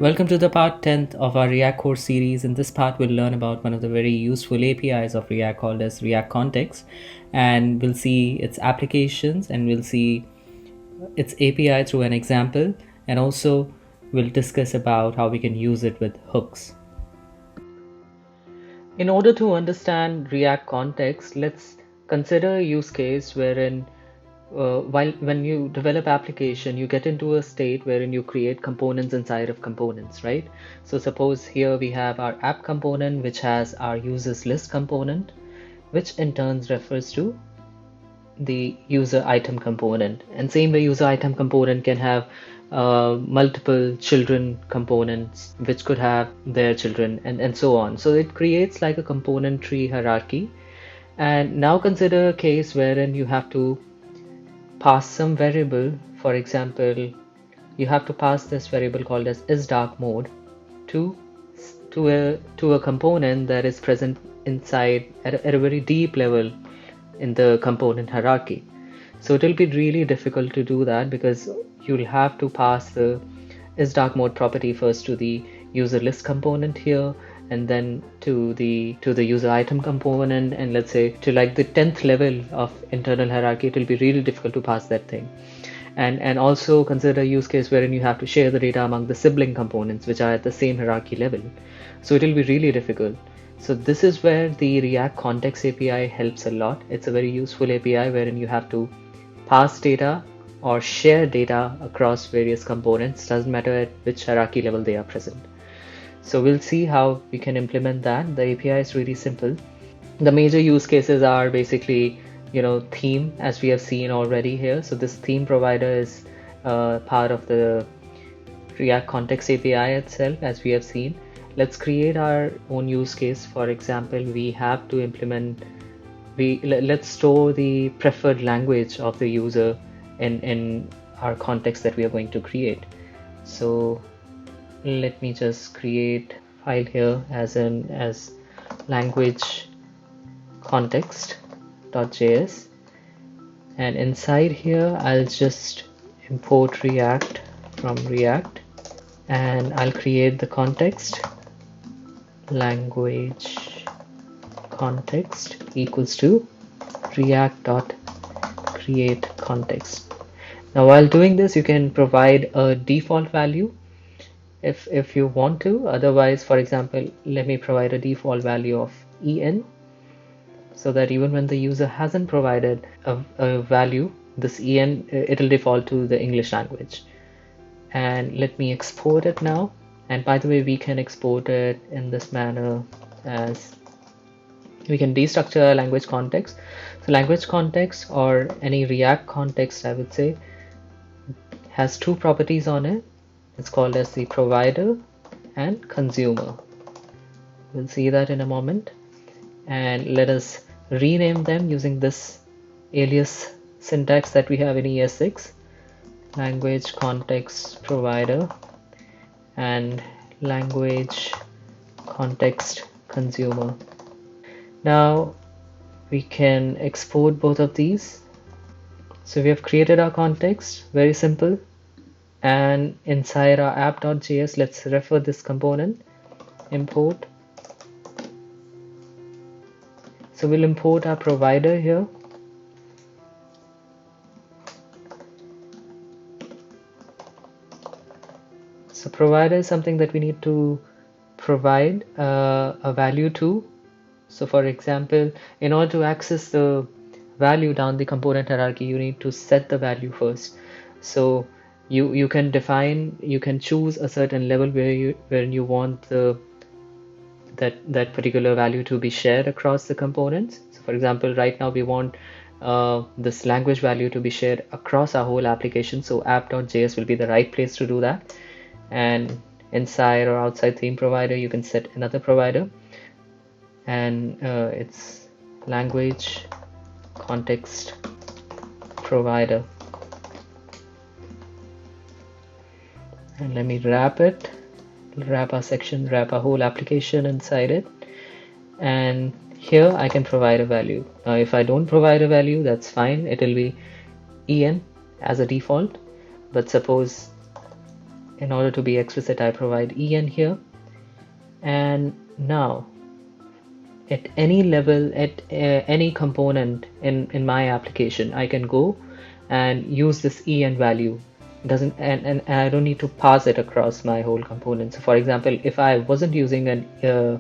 Welcome to the part 10th of our React course series. In this part, we'll learn about one of the very useful APIs of React called as React Context, and we'll see its applications and we'll see its API through an example, and also we'll discuss about how we can use it with hooks. In order to understand React Context, let's consider a use case wherein when you develop application, you get into a state wherein you create components inside of components, right? So suppose here we have our app component, which has our users list component, which in turn refers to the user item component. And same way, user item component can have multiple children components, which could have their children, and so on. So it creates like a component tree hierarchy. And now consider a case wherein you have to pass some variable. For example, you have to pass this variable called as isDarkMode to a component that is present inside at a very deep level in the component hierarchy. So it will be really difficult to do that because you'll have to pass the isDarkMode property first to the user list component here, and then to the user item component, and let's say to like the 10th level of internal hierarchy. It will be really difficult to pass that thing. And also consider a use case wherein you have to share the data among the sibling components which are at the same hierarchy level. So it will be really difficult. So this is where the React Context API helps a lot. It's a very useful API wherein you have to pass data or share data across various components. Doesn't matter at which hierarchy level they are present. So we'll see how we can implement that. The API is really simple. The major use cases are basically, theme, as we have seen already here. So this theme provider is part of the React Context API itself, as we have seen. Let's create our own use case. For example, we have to implement, let's store the preferred language of the user in our context that we are going to create. So let me just create a file here as language context.js, and inside here I'll just import React from React, and I'll create the context language context equals to react.create context. Now while doing this, you can provide a default value if you want to. Otherwise, for example, let me provide a default value of en, so that even when the user hasn't provided a value, this en, it'll default to the English language. And let me export it now. And by the way, we can export it in this manner, as we can destructure a language context. So language context, or any React context, I would say, has two properties on it. It's called as the provider and consumer. We'll see that in a moment. And let us rename them using this alias syntax that we have in ES6. Language context provider and language context consumer. Now we can export both of these. So we have created our context, very simple. And inside our app.js, let's refer this component, import. So we'll import our provider here. So provider is something that we need to provide a value to. So for example, in order to access the value down the component hierarchy, you need to set the value first. So you can choose a certain level where you want that particular value to be shared across the components. So for example, right now we want this language value to be shared across our whole application. So app.js will be the right place to do that. And inside or outside theme provider, you can set another provider, and it's language context provider. And let me wrap our section, wrap our whole application inside it. And here I can provide a value. Now if I don't provide a value, that's fine. It will be en as a default. But suppose in order to be explicit, I provide en here. And now at any level, at any component in my application, I can go and use this en value. Doesn't and I don't need to pass it across my whole component. So for example, if I wasn't using a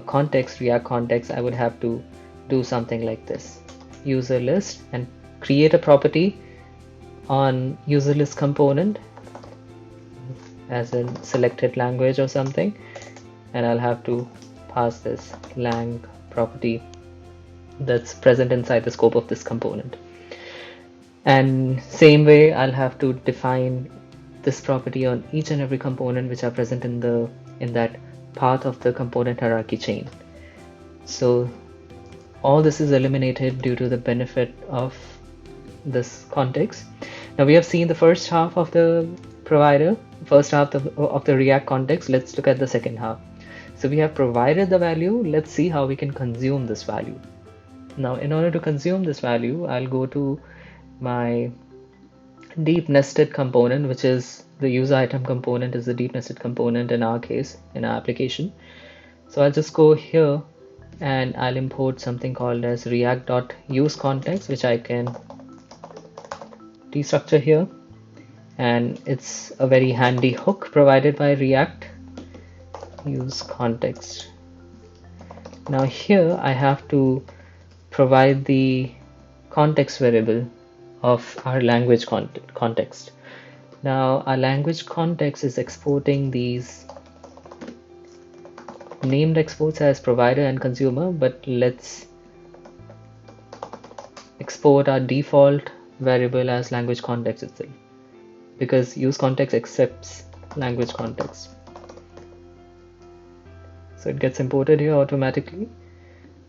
context, React context, I would have to do something like this: user list, and create a property on user list component as in selected language or something, and I'll have to pass this lang property that's present inside the scope of this component. And same way, I'll have to define this property on each and every component which are present in that path of the component hierarchy chain. So all this is eliminated due to the benefit of this context. Now we have seen the first half of the provider, first half of the React context. Let's look at the second half. So we have provided the value. Let's see how we can consume this value. Now in order to consume this value, I'll go to my deep nested component, which is the user item component is the deep nested component in our case, in our application. So I'll just go here and I'll import something called as react.useContext, which I can destructure here, and it's a very handy hook provided by React use context. Now here I have to provide the context variable of our language context. Now our language context is exporting these named exports as provider and consumer, but let's export our default variable as language context itself, because use context accepts language context. So it gets imported here automatically,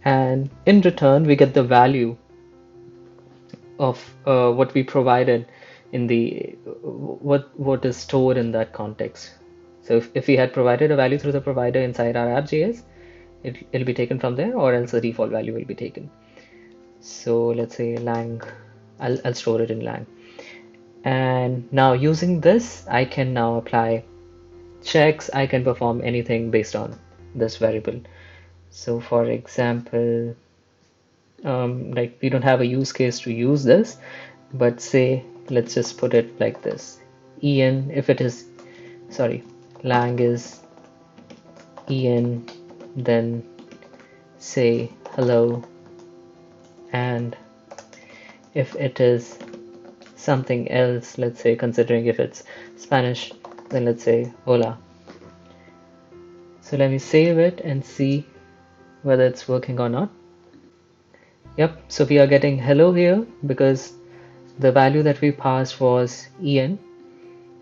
and in return we get the value of what we provided in the what is stored in that context. So if we had provided a value through the provider inside our app.js, it'll be taken from there, or else the default value will be taken. So let's say lang, I'll store it in lang. And now using this, I can now apply checks. I can perform anything based on this variable. So for example, like we don't have a use case to use this, but say let's just put it like this: en, if it is, sorry, lang is en, then say hello, and if it is something else, let's say considering if it's Spanish, then let's say hola. So let me save it and see whether it's working or not. Yep, so we are getting hello here because the value that we passed was en,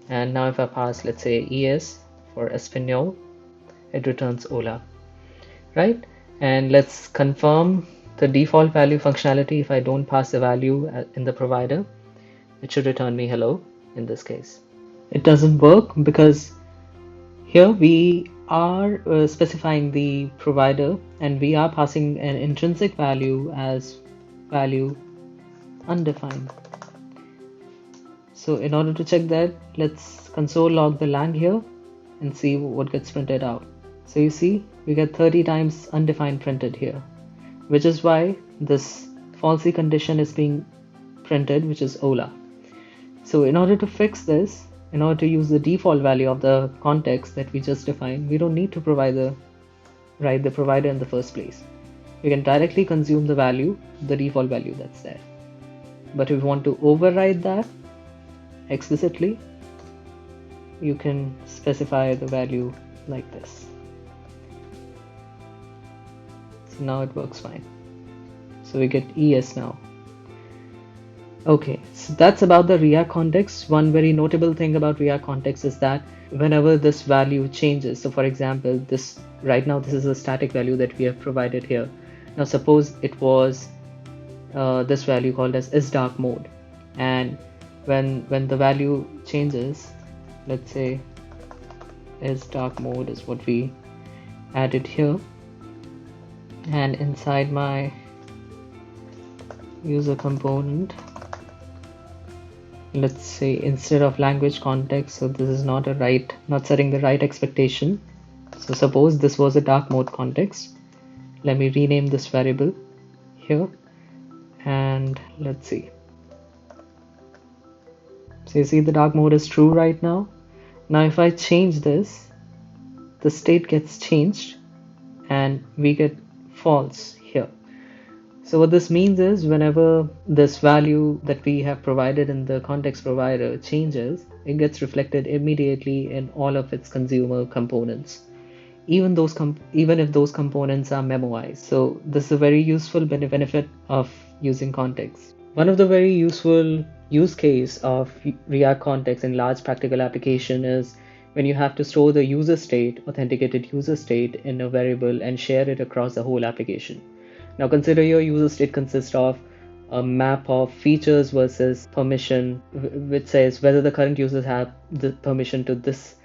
and now if I pass, let's say es for Espanol, it returns hola, right? And let's confirm the default value functionality. If I don't pass the value in the provider, it should return me hello in this case. It doesn't work because here we are specifying the provider and we are passing an intrinsic value as value undefined. So in order to check that, let's console log the lang here and see what gets printed out. So you see we get 30 times undefined printed here, which is why this falsy condition is being printed, which is hola. So in order to fix this, in order to use the default value of the context that we just defined, we don't need to provide the provider in the first place. We can directly consume the value, the default value that's there. But if you want to override that explicitly, you can specify the value like this. So now it works fine. So we get ES now. Okay, so that's about the React context. One very notable thing about React context is that whenever this value changes, so for example, this right now this is a static value that we have provided here. Now suppose it was this value called as isDark mode, and when the value changes, let's say isDark mode is what we added here, and inside my user component let's say instead of language context, so this is not setting the right expectation. So suppose this was a dark mode context. Let me rename this variable here, and let's see. So you see the dark mode is true right now. Now if I change this, the state gets changed and we get false here. So what this means is whenever this value that we have provided in the context provider changes, it gets reflected immediately in all of its consumer components, even if those components are memoized. So this is a very useful benefit of using context. One of the very useful use case of React context in large practical application is when you have to store the user state, authenticated user state, in a variable and share it across the whole application. Now consider your user state consists of a map of features versus permission, which says whether the current users have the permission to this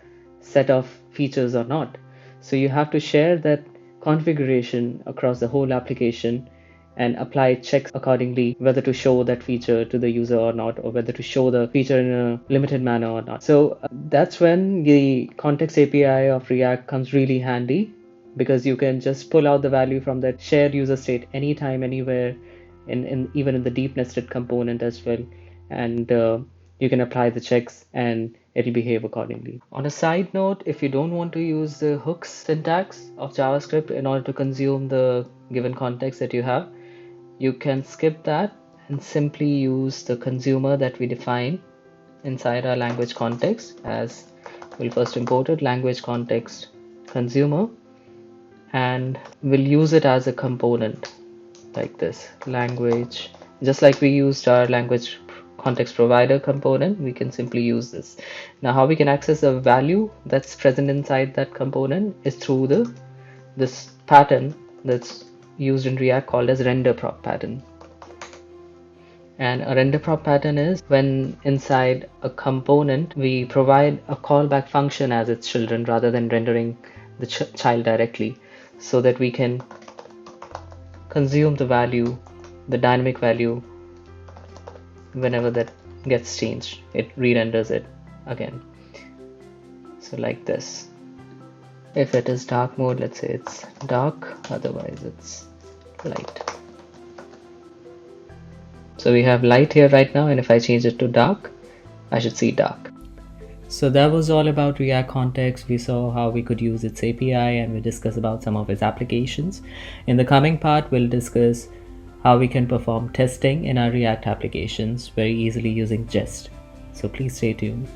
set of features or not. So you have to share that configuration across the whole application and apply checks accordingly, whether to show that feature to the user or not, or whether to show the feature in a limited manner or not. So that's when the context API of React comes really handy, because you can just pull out the value from that shared user state anytime, anywhere, even in the deep nested component as well. And you can apply the checks and it'll behave accordingly. On a side note, if you don't want to use the hooks syntax of JavaScript in order to consume the given context that you have, you can skip that and simply use the consumer that we define inside our language context. As we'll first import it, language context consumer, and we'll use it as a component like this, language, just like we used our language context provider component. We can simply use this. Now how we can access the value that's present inside that component is through this pattern that's used in React called as render prop pattern. And a render prop pattern is when inside a component we provide a callback function as its children rather than rendering the child directly, so that we can consume the value, the dynamic value, whenever that gets changed. It re-renders it again. So like this. If it is dark mode, let's say it's dark, otherwise it's light. So we have light here right now, and if I change it to dark, I should see dark. So that was all about React Context. We saw how we could use its API, and we discussed about some of its applications. In the coming part, we'll discuss how we can perform testing in our React applications very easily using Jest. So please stay tuned.